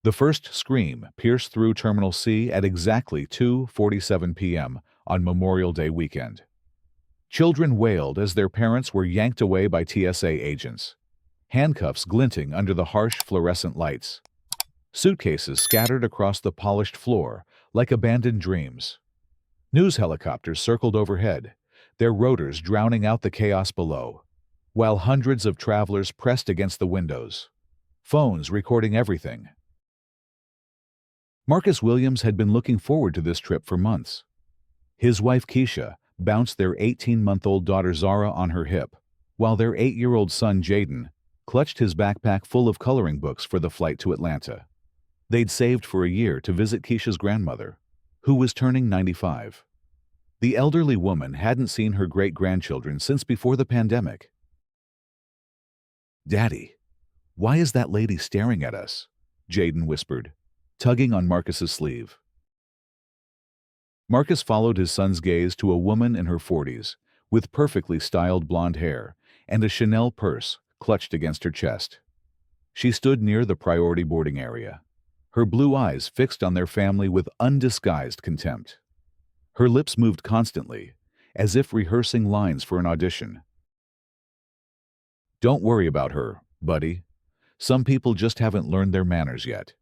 The first scream pierced through Terminal C at exactly 2:47 p.m. on Memorial Day weekend. Children wailed as their parents were yanked away by TSA agents, handcuffs glinting under the harsh fluorescent lights. Suitcases scattered across the polished floor like abandoned dreams. News helicopters circled overhead, their rotors drowning out the chaos below, while hundreds of travelers pressed against the windows, phones recording everything. Marcus Williams had been looking forward to this trip for months. His wife Keisha bounced their 18-month-old daughter Zara on her hip, while their 8-year-old son Jaden clutched his backpack full of coloring books for the flight to Atlanta. They'd saved for a year to visit Keisha's grandmother, who was turning 95. The elderly woman hadn't seen her great-grandchildren since before the pandemic. "Daddy, why is that lady staring at us?" Jaden whispered, tugging on Marcus's sleeve. Marcus followed his son's gaze to a woman in her 40s, with perfectly styled blonde hair and a Chanel purse clutched against her chest. She stood near the priority boarding area, her blue eyes fixed on their family with undisguised contempt. Her lips moved constantly, as if rehearsing lines for an audition. "Don't worry about her, buddy. Some people just haven't learned their manners yet,"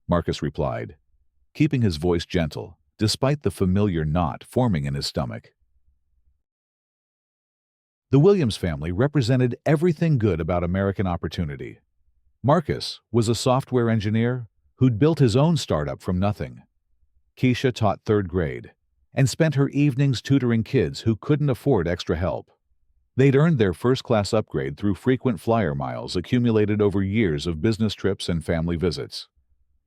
Marcus replied, keeping his voice gentle, despite the familiar knot forming in his stomach. The Williams family represented everything good about American opportunity. Marcus was a software engineer who'd built his own startup from nothing. Keisha taught third grade and spent her evenings tutoring kids who couldn't afford extra help. They'd earned their first-class upgrade through frequent flyer miles accumulated over years of business trips and family visits.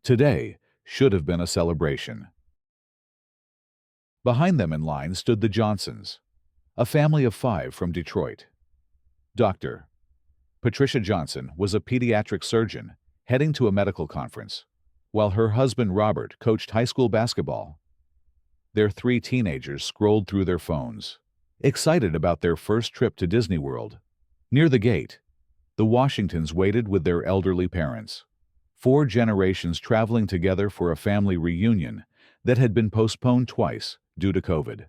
Today should have been a celebration. Behind them in line stood the Johnsons, a family of 5 from Detroit. Dr. Patricia Johnson was a pediatric surgeon heading to a medical conference, while her husband Robert coached high school basketball. Their 3 teenagers scrolled through their phones, excited about their first trip to Disney World. Near the gate, the Washingtons waited with their elderly parents, 4 generations traveling together for a family reunion that had been postponed twice due to COVID.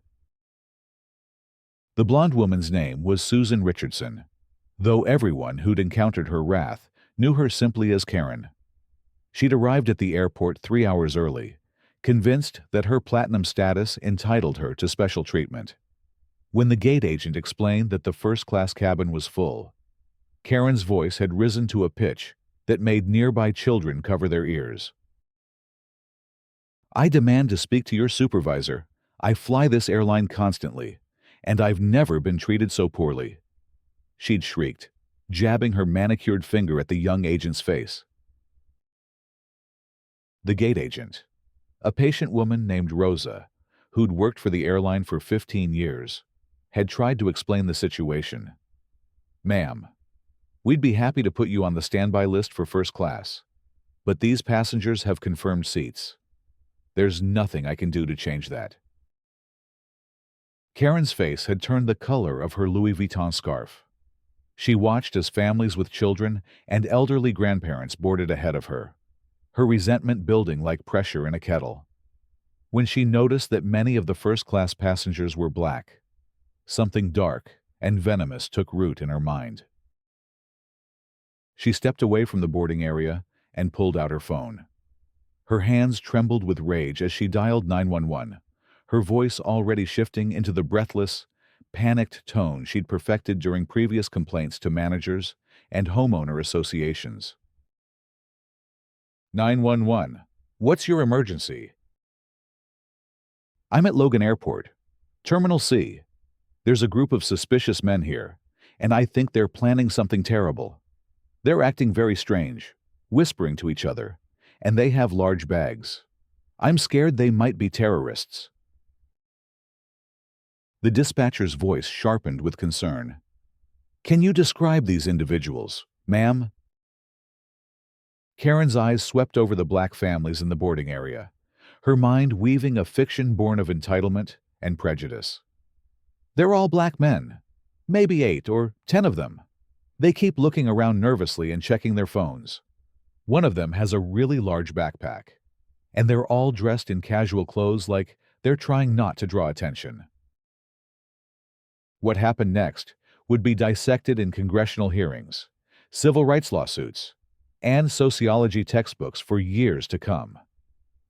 The blonde woman's name was Susan Richardson, though everyone who'd encountered her wrath knew her simply as Karen. She'd arrived at the airport 3 hours early, convinced that her platinum status entitled her to special treatment. When the gate agent explained that the first-class cabin was full, Karen's voice had risen to a pitch that made nearby children cover their ears. "I demand to speak to your supervisor. I fly this airline constantly, and I've never been treated so poorly," she'd shrieked, jabbing her manicured finger at the young agent's face. The gate agent, a patient woman named Rosa, who'd worked for the airline for 15 years, had tried to explain the situation. "Ma'am, we'd be happy to put you on the standby list for first class, but these passengers have confirmed seats. There's nothing I can do to change that." Karen's face had turned the color of her Louis Vuitton scarf. She watched as families with children and elderly grandparents boarded ahead of her, her resentment building like pressure in a kettle. When she noticed that many of the first-class passengers were black, something dark and venomous took root in her mind. She stepped away from the boarding area and pulled out her phone. Her hands trembled with rage as she dialed 911, her voice already shifting into the breathless, panicked tone she'd perfected during previous complaints to managers and homeowner associations. 911, what's your emergency? I'm at Logan Airport, Terminal C. There's a group of suspicious men here, and I think they're planning something terrible. They're acting very strange, whispering to each other, and they have large bags. I'm scared they might be terrorists. The dispatcher's voice sharpened with concern. Can you describe these individuals, ma'am? Karen's eyes swept over the black families in the boarding area, her mind weaving a fiction born of entitlement and prejudice. They're all black men, maybe 8 or 10 of them. They keep looking around nervously and checking their phones. One of them has a really large backpack, and they're all dressed in casual clothes like they're trying not to draw attention. What happened next would be dissected in congressional hearings, civil rights lawsuits, and sociology textbooks for years to come.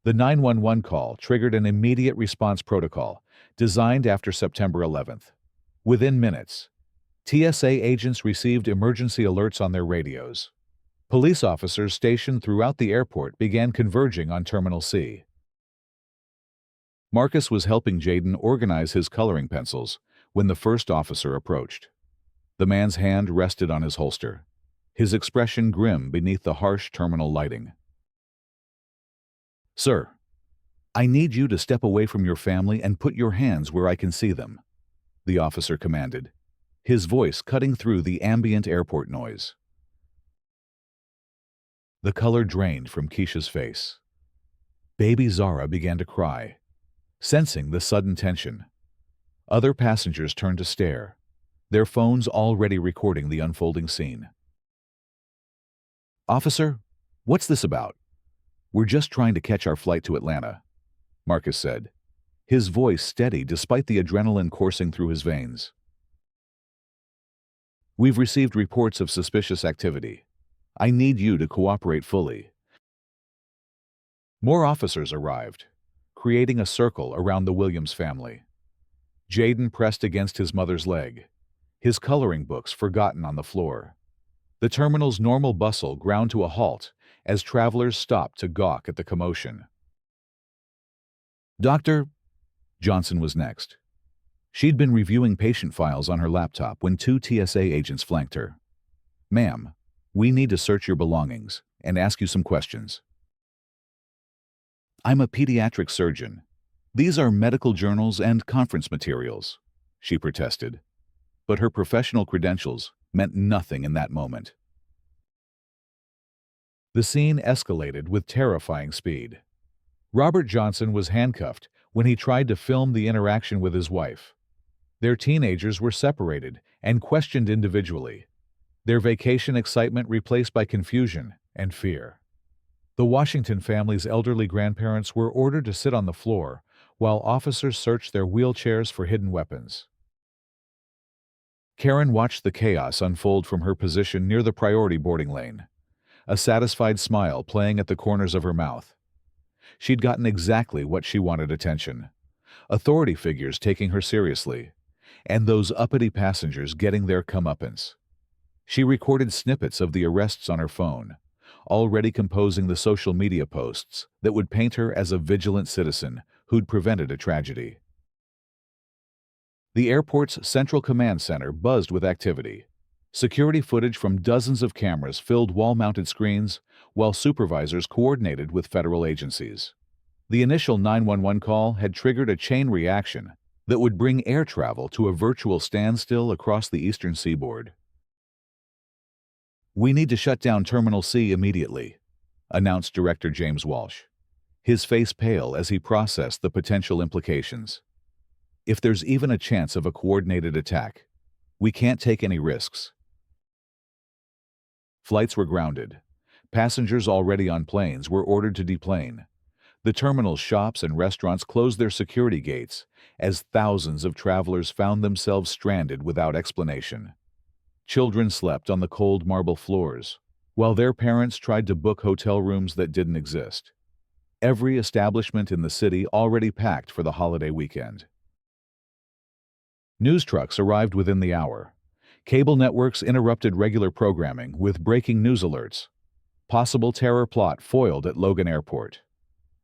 The 911 call triggered an immediate response protocol designed after September 11th. Within minutes, TSA agents received emergency alerts on their radios. Police officers stationed throughout the airport began converging on Terminal C. Marcus was helping Jaden organize his coloring pencils when the first officer approached. The man's hand rested on his holster, his expression grim beneath the harsh terminal lighting. "Sir, I need you to step away from your family and put your hands where I can see them," the officer commanded, his voice cutting through the ambient airport noise. The color drained from Keisha's face. Baby Zara began to cry, sensing the sudden tension. Other passengers turned to stare, their phones already recording the unfolding scene. "Officer, what's this about? We're just trying to catch our flight to Atlanta," Marcus said, his voice steady despite the adrenaline coursing through his veins. "We've received reports of suspicious activity. I need you to cooperate fully." More officers arrived, creating a circle around the Williams family. Jaden pressed against his mother's leg, his coloring books forgotten on the floor. The terminal's normal bustle ground to a halt as travelers stopped to gawk at the commotion. "Doctor," Johnson was next. She'd been reviewing patient files on her laptop when two TSA agents flanked her. "Ma'am, we need to search your belongings and ask you some questions." "I'm a pediatric surgeon. These are medical journals and conference materials," she protested. But her professional credentials meant nothing in that moment. The scene escalated with terrifying speed. Robert Johnson was handcuffed when he tried to film the interaction with his wife. Their teenagers were separated and questioned individually, their vacation excitement replaced by confusion and fear. The Washington family's elderly grandparents were ordered to sit on the floor while officers searched their wheelchairs for hidden weapons. Karen watched the chaos unfold from her position near the priority boarding lane, a satisfied smile playing at the corners of her mouth. She'd gotten exactly what she wanted: attention, authority figures taking her seriously, and those uppity passengers getting their comeuppance. She recorded snippets of the arrests on her phone, already composing the social media posts that would paint her as a vigilant citizen who'd prevented a tragedy. The airport's Central Command Center buzzed with activity. Security footage from dozens of cameras filled wall-mounted screens, while supervisors coordinated with federal agencies. The initial 911 call had triggered a chain reaction that would bring air travel to a virtual standstill across the eastern seaboard. "We need to shut down Terminal C immediately," announced Director James Walsh, his face pale as he processed the potential implications. "If there's even a chance of a coordinated attack, we can't take any risks." Flights were grounded. Passengers already on planes were ordered to deplane. The terminal's shops and restaurants closed their security gates as thousands of travelers found themselves stranded without explanation. Children slept on the cold marble floors, while their parents tried to book hotel rooms that didn't exist. Every establishment in the city already packed for the holiday weekend. News trucks arrived within the hour. Cable networks interrupted regular programming with breaking news alerts. Possible terror plot foiled at Logan Airport.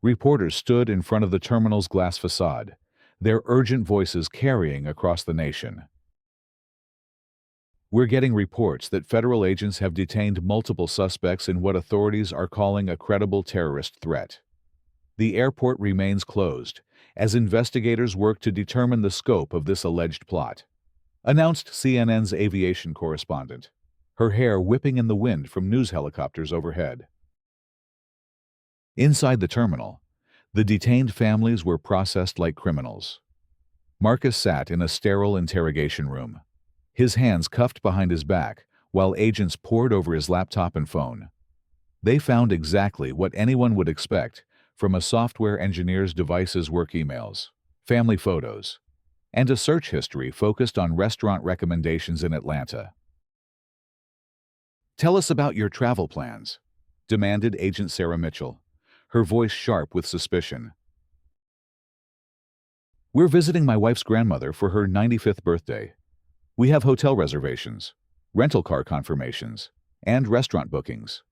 Reporters stood in front of the terminal's glass facade, their urgent voices carrying across the nation. "We're getting reports that federal agents have detained multiple suspects in what authorities are calling a credible terrorist threat. The airport remains closed as investigators work to determine the scope of this alleged plot," announced CNN's aviation correspondent, her hair whipping in the wind from news helicopters overhead. Inside the terminal, the detained families were processed like criminals. Marcus sat in a sterile interrogation room, his hands cuffed behind his back while agents pored over his laptop and phone. They found exactly what anyone would expect from a software engineer's device's work emails, family photos, and a search history focused on restaurant recommendations in Atlanta. "Tell us about your travel plans," demanded Agent Sarah Mitchell, her voice sharp with suspicion. "We're visiting my wife's grandmother for her 95th birthday. We have hotel reservations, rental car confirmations, and restaurant bookings.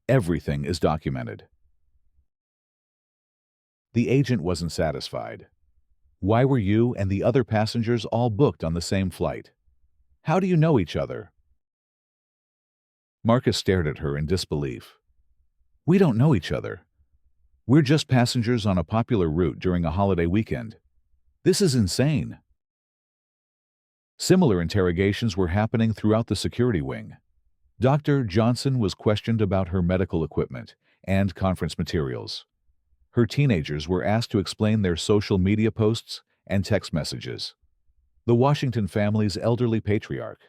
Everything is documented." The agent wasn't satisfied. "Why were you and the other passengers all booked on the same flight? How do you know each other?" Marcus stared at her in disbelief. "We don't know each other. We're just passengers on a popular route during a holiday weekend. This is insane." Similar interrogations were happening throughout the security wing. Dr. Johnson was questioned about her medical equipment and conference materials. Her teenagers were asked to explain their social media posts and text messages. The Washington family's elderly patriarch,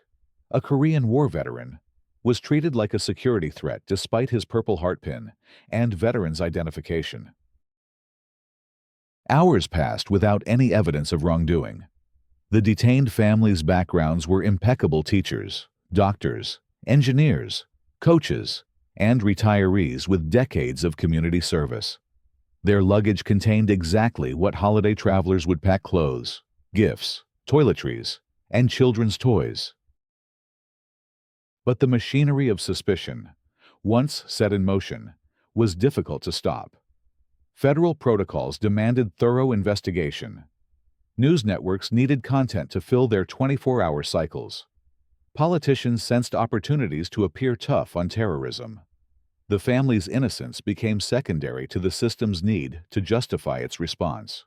a Korean War veteran, was treated like a security threat despite his Purple Heart pin and veterans' identification. Hours passed without any evidence of wrongdoing. The detained families' backgrounds were impeccable teachers, doctors, engineers, coaches, and retirees with decades of community service. Their luggage contained exactly what holiday travelers would pack: clothes, gifts, toiletries, and children's toys. But the machinery of suspicion, once set in motion, was difficult to stop. Federal protocols demanded thorough investigation. News networks needed content to fill their 24-hour cycles. Politicians sensed opportunities to appear tough on terrorism. The family's innocence became secondary to the system's need to justify its response.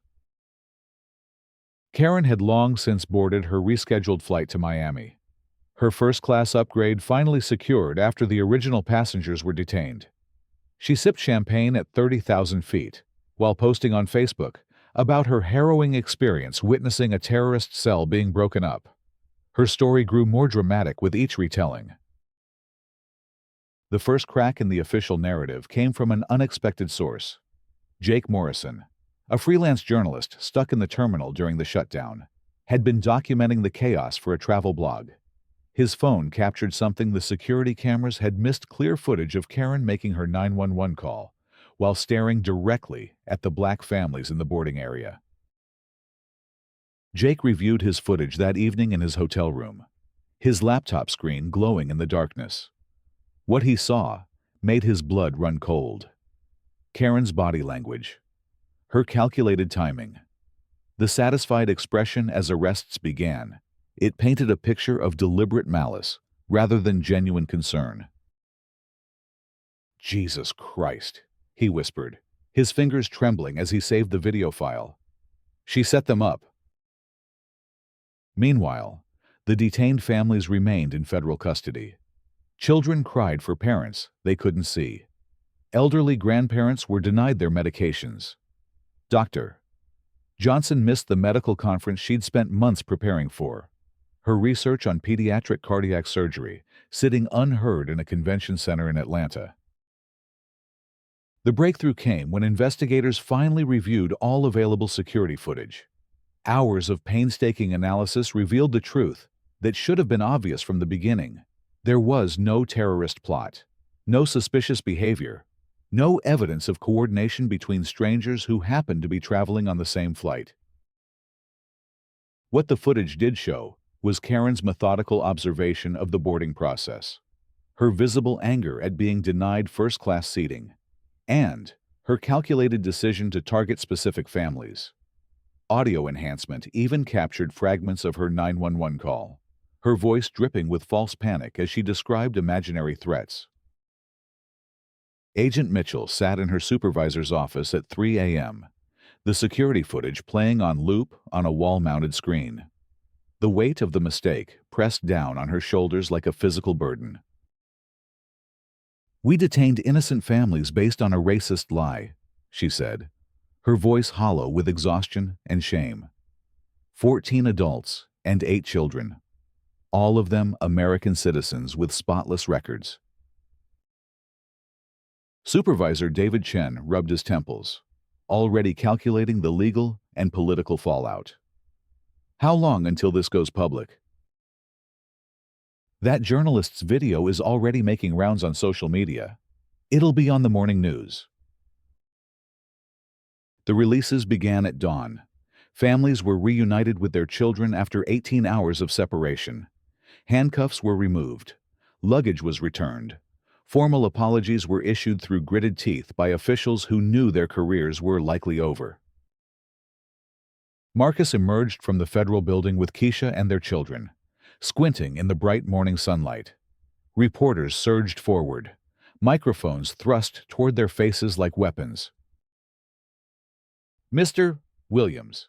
Karen had long since boarded her rescheduled flight to Miami. Her first-class upgrade finally secured after the original passengers were detained. She sipped champagne at 30,000 feet, while posting on Facebook about her harrowing experience witnessing a terrorist cell being broken up. Her story grew more dramatic with each retelling. The first crack in the official narrative came from an unexpected source. Jake Morrison, a freelance journalist stuck in the terminal during the shutdown, had been documenting the chaos for a travel blog. His phone captured something the security cameras had missed: clear footage of Karen making her 911 call while staring directly at the black families in the boarding area. Jake reviewed his footage that evening in his hotel room, his laptop screen glowing in the darkness. What he saw made his blood run cold. Karen's body language, her calculated timing, the satisfied expression as arrests began. It painted a picture of deliberate malice rather than genuine concern. "Jesus Christ," he whispered, his fingers trembling as he saved the video file. "She set them up." Meanwhile, the detained families remained in federal custody. Children cried for parents they couldn't see. Elderly grandparents were denied their medications. Dr. Johnson missed the medical conference she'd spent months preparing for. Her research on pediatric cardiac surgery, sitting unheard in a convention center in Atlanta. The breakthrough came when investigators finally reviewed all available security footage. Hours of painstaking analysis revealed the truth that should have been obvious from the beginning. There was no terrorist plot, no suspicious behavior, no evidence of coordination between strangers who happened to be traveling on the same flight. What the footage did show was Karen's methodical observation of the boarding process, her visible anger at being denied first-class seating, and her calculated decision to target specific families. Audio enhancement even captured fragments of her 911 call, her voice dripping with false panic as she described imaginary threats. Agent Mitchell sat in her supervisor's office at 3 a.m., the security footage playing on loop on a wall-mounted screen. The weight of the mistake pressed down on her shoulders like a physical burden. "We detained innocent families based on a racist lie," she said, her voice hollow with exhaustion and shame. 14 adults and 8 children, all of them American citizens with spotless records. Supervisor David Chen rubbed his temples, already calculating the legal and political fallout. How long until this goes public? That journalist's video is already making rounds on social media. It'll be on the morning news. The releases began at dawn. Families were reunited with their children after 18 hours of separation. Handcuffs were removed. Luggage was returned. Formal apologies were issued through gritted teeth by officials who knew their careers were likely over. Marcus emerged from the federal building with Keisha and their children, squinting in the bright morning sunlight. Reporters surged forward, microphones thrust toward their faces like weapons. "Mr. Williams,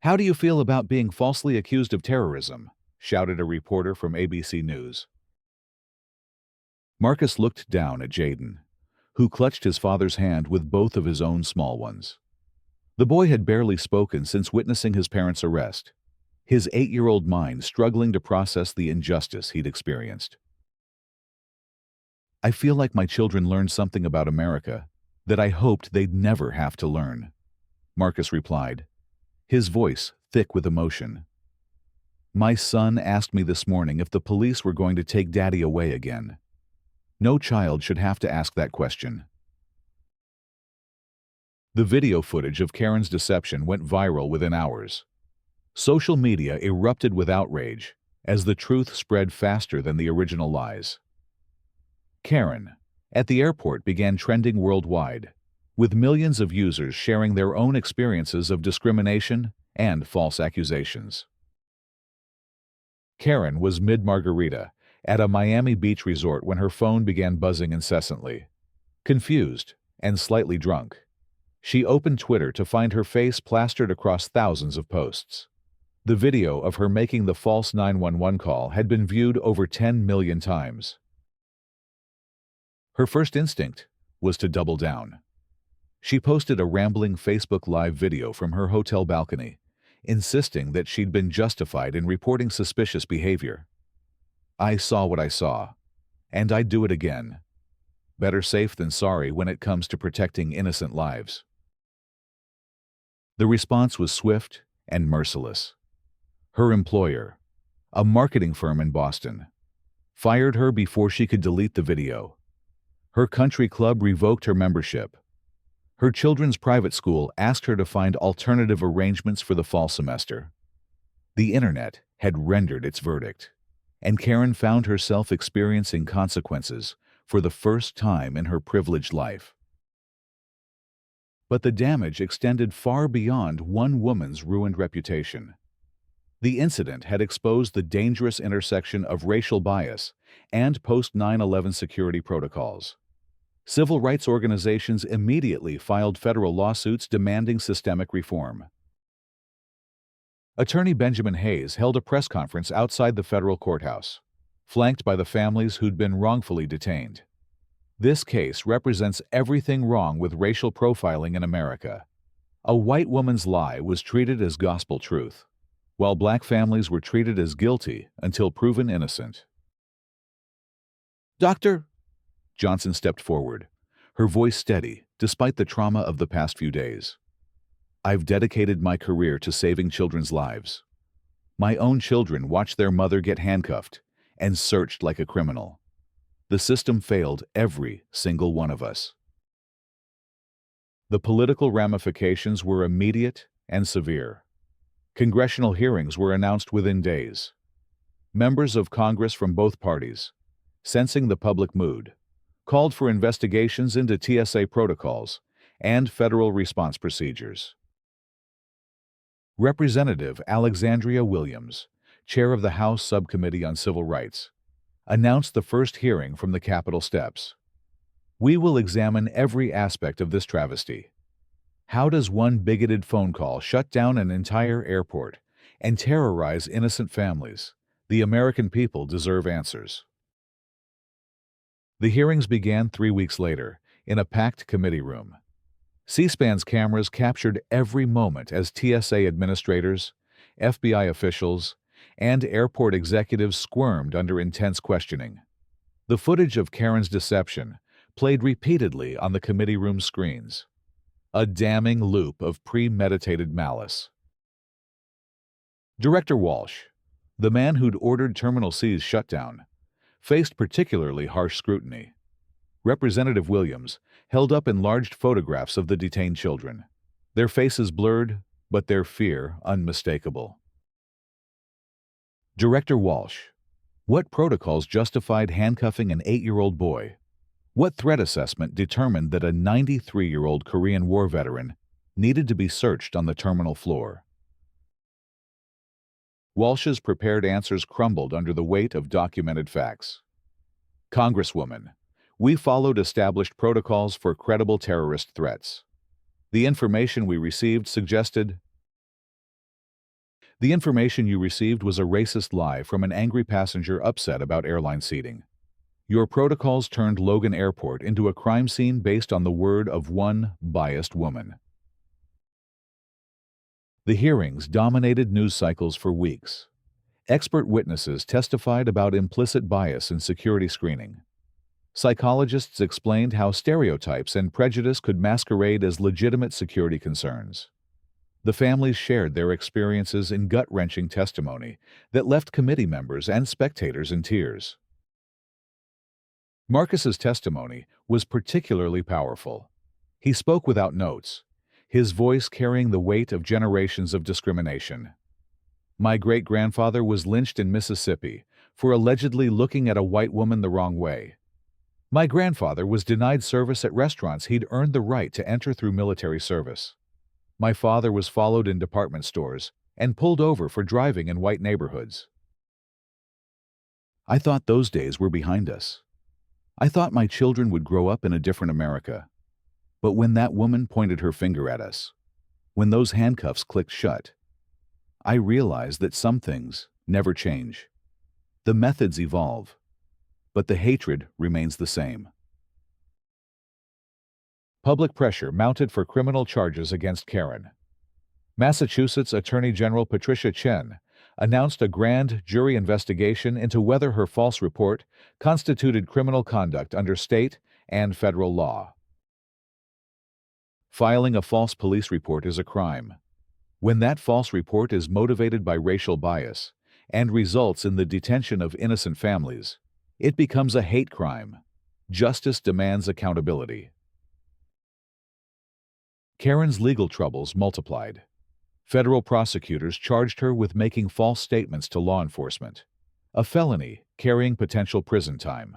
how do you feel about being falsely accused of terrorism?" shouted a reporter from ABC News. Marcus looked down at Jaden, who clutched his father's hand with both of his own small ones. The boy had barely spoken since witnessing his parents' arrest, his 8-year-old mind struggling to process the injustice he'd experienced. "I feel like my children learned something about America that I hoped they'd never have to learn," Marcus replied, his voice thick with emotion. "My son asked me this morning if the police were going to take Daddy away again. No child should have to ask that question." The video footage of Karen's deception went viral within hours. Social media erupted with outrage as the truth spread faster than the original lies. Karen, at the airport, began trending worldwide, with millions of users sharing their own experiences of discrimination and false accusations. Karen was mid-margarita at a Miami Beach resort when her phone began buzzing incessantly. Confused and slightly drunk, she opened Twitter to find her face plastered across thousands of posts. The video of her making the false 911 call had been viewed over 10 million times. Her first instinct was to double down. She posted a rambling Facebook Live video from her hotel balcony, insisting that she'd been justified in reporting suspicious behavior. "I saw what I saw, and I'd do it again. Better safe than sorry when it comes to protecting innocent lives." The response was swift and merciless. Her employer, a marketing firm in Boston, fired her before she could delete the video. Her country club revoked her membership. Her children's private school asked her to find alternative arrangements for the fall semester. The internet had rendered its verdict, and Karen found herself experiencing consequences for the first time in her privileged life. But the damage extended far beyond one woman's ruined reputation. The incident had exposed the dangerous intersection of racial bias and post-9/11 security protocols. Civil rights organizations immediately filed federal lawsuits demanding systemic reform. Attorney Benjamin Hayes held a press conference outside the federal courthouse, flanked by the families who'd been wrongfully detained. "This case represents everything wrong with racial profiling in America. A white woman's lie was treated as gospel truth, while black families were treated as guilty until proven innocent." "Dr." Johnson stepped forward, her voice steady despite the trauma of the past few days. "I've dedicated my career to saving children's lives. My own children watched their mother get handcuffed and searched like a criminal. The system failed every single one of us." The political ramifications were immediate and severe. Congressional hearings were announced within days. Members of Congress from both parties, sensing the public mood, called for investigations into TSA protocols and federal response procedures. Representative Alexandria Williams, chair of the House Subcommittee on Civil Rights, announced the first hearing from the Capitol steps. "We will examine every aspect of this travesty. How does one bigoted phone call shut down an entire airport and terrorize innocent families? The American people deserve answers." The hearings began 3 weeks later, in a packed committee room. C-SPAN's cameras captured every moment as TSA administrators, FBI officials, and airport executives squirmed under intense questioning. The footage of Karen's deception played repeatedly on the committee room screens. A damning loop of premeditated malice. Director Walsh, the man who'd ordered Terminal C's shutdown, faced particularly harsh scrutiny. Representative Williams held up enlarged photographs of the detained children, their faces blurred, but their fear unmistakable. Director Walsh, what protocols justified handcuffing an 8-year-old boy? What threat assessment determined that a 93-year-old Korean War veteran needed to be searched on the terminal floor? Walsh's prepared answers crumbled under the weight of documented facts. Congresswoman, we followed established protocols for credible terrorist threats. The information you received was a racist lie from an angry passenger upset about airline seating. Your protocols turned Logan Airport into a crime scene based on the word of one biased woman. The hearings dominated news cycles for weeks. Expert witnesses testified about implicit bias in security screening. Psychologists explained how stereotypes and prejudice could masquerade as legitimate security concerns. The families shared their experiences in gut-wrenching testimony that left committee members and spectators in tears. Marcus's testimony was particularly powerful. He spoke without notes, his voice carrying the weight of generations of discrimination. My great-grandfather was lynched in Mississippi for allegedly looking at a white woman the wrong way. My grandfather was denied service at restaurants he'd earned the right to enter through military service. My father was followed in department stores and pulled over for driving in white neighborhoods. I thought those days were behind us. I thought my children would grow up in a different America. But when that woman pointed her finger at us, when those handcuffs clicked shut, I realized that some things never change. The methods evolve, but the hatred remains the same. Public pressure mounted for criminal charges against Karen. Massachusetts Attorney General Patricia Chen announced a grand jury investigation into whether her false report constituted criminal conduct under state and federal law. Filing a false police report is a crime. When that false report is motivated by racial bias and results in the detention of innocent families, it becomes a hate crime. Justice demands accountability. Karen's legal troubles multiplied. Federal prosecutors charged her with making false statements to law enforcement, a felony carrying potential prison time.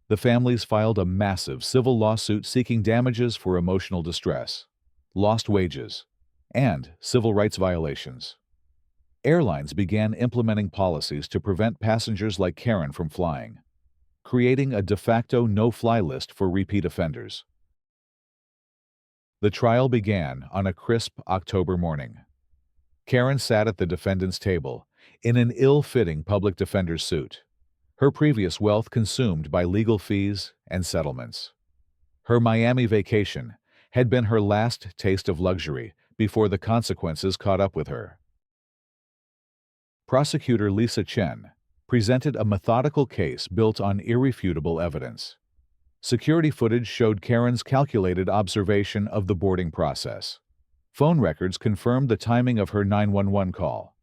The families filed a massive civil lawsuit seeking damages for emotional distress, lost wages, and civil rights violations. Airlines began implementing policies to prevent passengers like Karen from flying, creating a de facto no-fly list for repeat offenders. The trial began on a crisp October morning. Karen sat at the defendant's table in an ill-fitting public defender's suit, her previous wealth consumed by legal fees and settlements. Her Miami vacation had been her last taste of luxury before the consequences caught up with her. Prosecutor Lisa Chen presented a methodical case built on irrefutable evidence. Security footage showed Karen's calculated observation of the boarding process. Phone records confirmed the timing of her 911 call.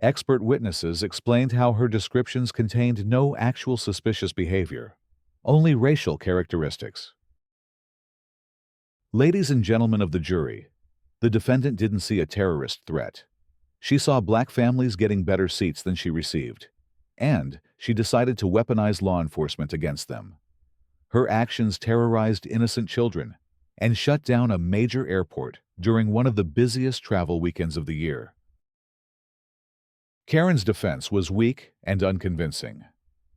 Expert witnesses explained how her descriptions contained no actual suspicious behavior, only racial characteristics. Ladies and gentlemen of the jury, the defendant didn't see a terrorist threat. She saw black families getting better seats than she received, and she decided to weaponize law enforcement against them. Her actions terrorized innocent children and shut down a major airport during one of the busiest travel weekends of the year. Karen's defense was weak and unconvincing.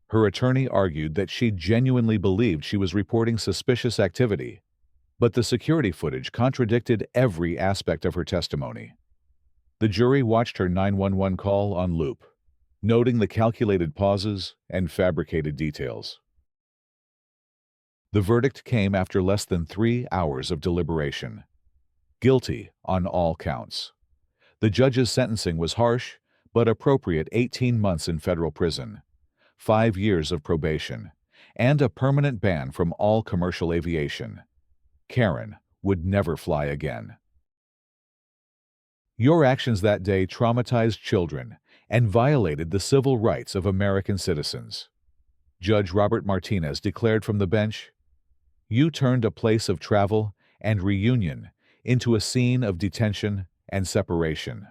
Her attorney argued that she genuinely believed she was reporting suspicious activity, but the security footage contradicted every aspect of her testimony. The jury watched her 911 call on loop, noting the calculated pauses and fabricated details. The verdict came after less than 3 hours of deliberation. Guilty on all counts. The judge's sentencing was harsh, but appropriate: 18 months in federal prison, 5 years of probation, and a permanent ban from all commercial aviation. Karen would never fly again. Your actions that day traumatized children and violated the civil rights of American citizens. Judge Robert Martinez declared from the bench, "You turned a place of travel and reunion into a scene of detention and separation.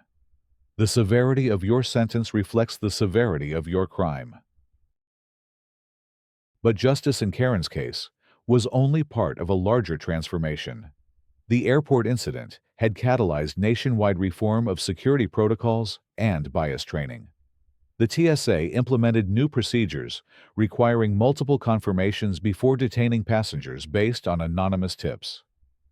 The severity of your sentence reflects the severity of your crime." But justice in Karen's case was only part of a larger transformation. The airport incident had catalyzed nationwide reform of security protocols and bias training. The TSA implemented new procedures requiring multiple confirmations before detaining passengers based on anonymous tips.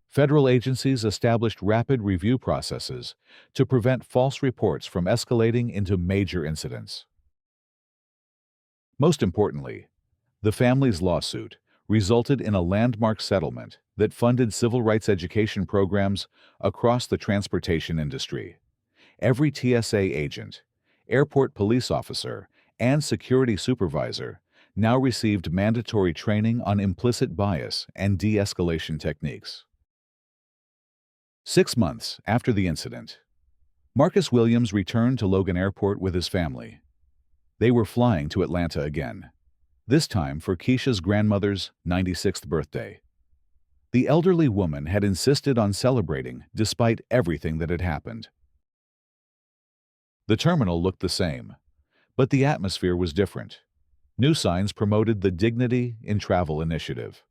Federal agencies established rapid review processes to prevent false reports from escalating into major incidents. Most importantly, the family's lawsuit resulted in a landmark settlement that funded civil rights education programs across the transportation industry. Every TSA agent, airport police officer, and security supervisor now received mandatory training on implicit bias and de-escalation techniques. 6 months after the incident, Marcus Williams returned to Logan Airport with his family. They were flying to Atlanta again, this time for Keisha's grandmother's 96th birthday. The elderly woman had insisted on celebrating despite everything that had happened. The terminal looked the same, but the atmosphere was different. New signs promoted the Dignity in Travel initiative.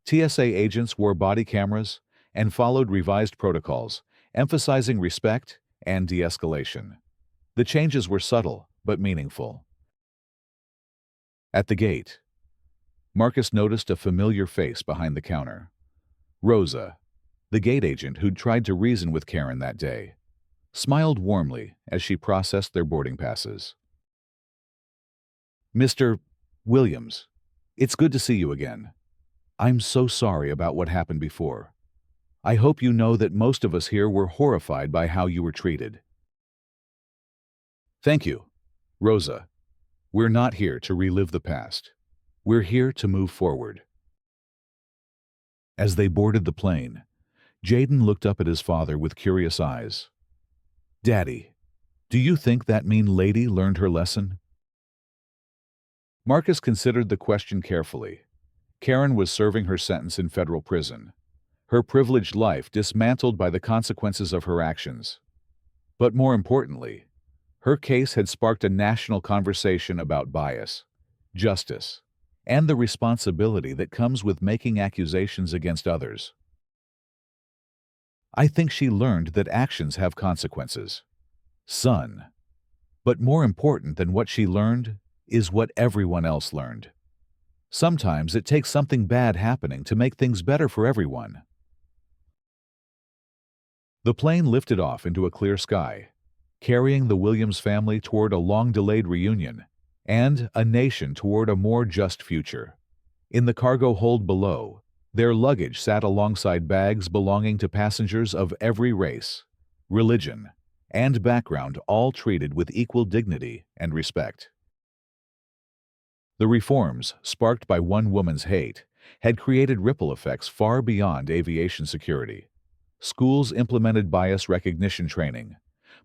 TSA agents wore body cameras and followed revised protocols, emphasizing respect and de-escalation. The changes were subtle but meaningful. At the gate, Marcus noticed a familiar face behind the counter. Rosa, the gate agent who'd tried to reason with Karen that day, smiled warmly as she processed their boarding passes. "Mr. Williams, it's good to see you again. I'm so sorry about what happened before. I hope you know that most of us here were horrified by how you were treated." "Thank you, Rosa. We're not here to relive the past. We're here to move forward." As they boarded the plane, Jaden looked up at his father with curious eyes. "Daddy, do you think that mean lady learned her lesson?" Marcus considered the question carefully. Karen was serving her sentence in federal prison, her privileged life dismantled by the consequences of her actions. But more importantly, her case had sparked a national conversation about bias, justice, and the responsibility that comes with making accusations against others. "I think she learned that actions have consequences, son. But more important than what she learned is what everyone else learned. Sometimes it takes something bad happening to make things better for everyone." The plane lifted off into a clear sky, carrying the Williams family toward a long-delayed reunion and a nation toward a more just future. In the cargo hold below, their luggage sat alongside bags belonging to passengers of every race, religion, and background, all treated with equal dignity and respect. The reforms, sparked by one woman's hate, had created ripple effects far beyond aviation security. Schools implemented bias recognition training.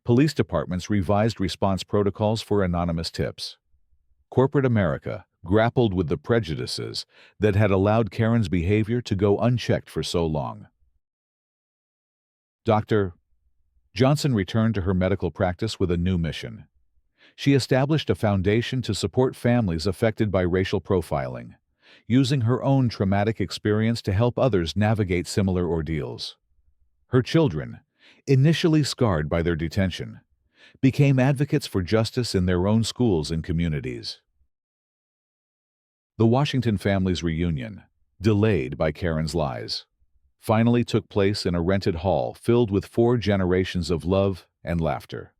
Police departments revised response protocols for anonymous tips. Corporate America grappled with the prejudices that had allowed Karen's behavior to go unchecked for so long. Dr. Johnson returned to her medical practice with a new mission. She established a foundation to support families affected by racial profiling, using her own traumatic experience to help others navigate similar ordeals. Her children, initially scarred by their detention, became advocates for justice in their own schools and communities. The Washington family's reunion, delayed by Karen's lies, finally took place in a rented hall filled with 4 generations of love and laughter.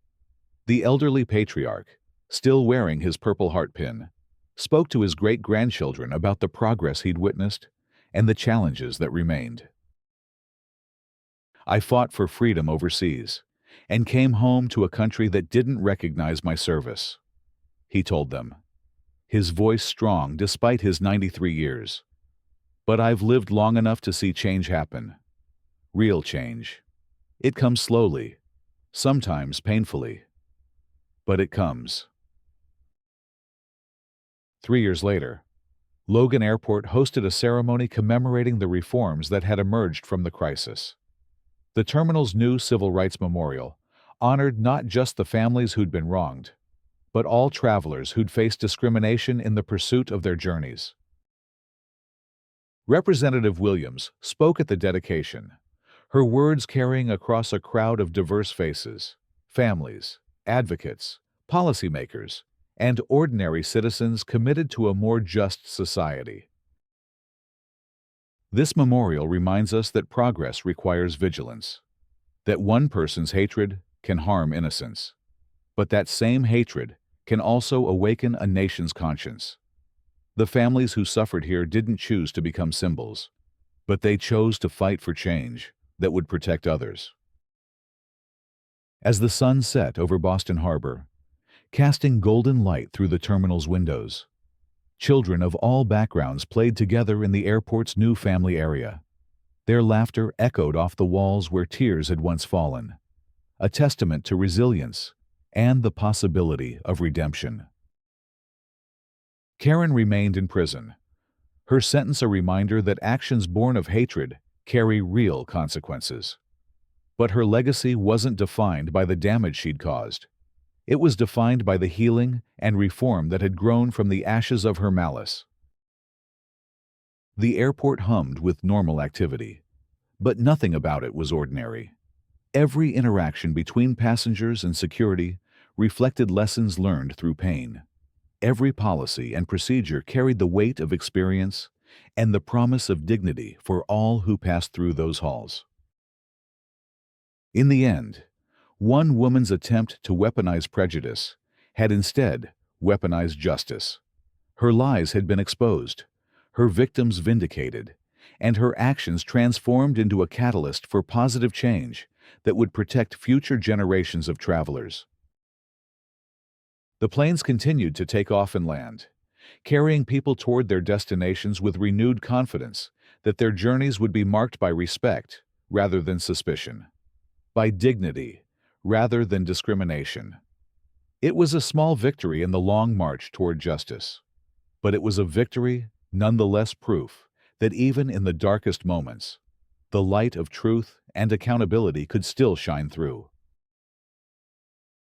The elderly patriarch, still wearing his Purple Heart pin, spoke to his great-grandchildren about the progress he'd witnessed and the challenges that remained. "I fought for freedom overseas and came home to a country that didn't recognize my service," he told them. his voice strong despite his 93 years. But I've lived long enough to see change happen. Real change. It comes slowly, sometimes painfully, but it comes. 3 years later, Logan Airport hosted a ceremony commemorating the reforms that had emerged from the crisis. The terminal's new civil rights memorial honored not just the families who'd been wronged, but all travelers who'd faced discrimination in the pursuit of their journeys. Representative Williams spoke at the dedication, her words carrying across a crowd of diverse faces, families, advocates, policymakers, and ordinary citizens committed to a more just society. This memorial reminds us that progress requires vigilance, that one person's hatred can harm innocence, but that same hatred can also awaken a nation's conscience. The families who suffered here didn't choose to become symbols, but they chose to fight for change that would protect others. As the sun set over Boston Harbor, casting golden light through the terminal's windows, children of all backgrounds played together in the airport's new family area. Their laughter echoed off the walls where tears had once fallen, a testament to resilience and the possibility of redemption. Karen remained in prison, her sentence a reminder that actions born of hatred carry real consequences. But her legacy wasn't defined by the damage she'd caused. It was defined by the healing and reform that had grown from the ashes of her malice. The airport hummed with normal activity, but nothing about it was ordinary. Every interaction between passengers and security reflected lessons learned through pain. Every policy and procedure carried the weight of experience and the promise of dignity for all who passed through those halls. In the end, one woman's attempt to weaponize prejudice had instead weaponized justice. Her lies had been exposed, her victims vindicated, and her actions transformed into a catalyst for positive change that would protect future generations of travelers. The planes continued to take off and land, carrying people toward their destinations with renewed confidence that their journeys would be marked by respect rather than suspicion, by dignity rather than discrimination. It was a small victory in the long march toward justice, but it was a victory, nonetheless proof that even in the darkest moments, the light of truth and accountability could still shine through.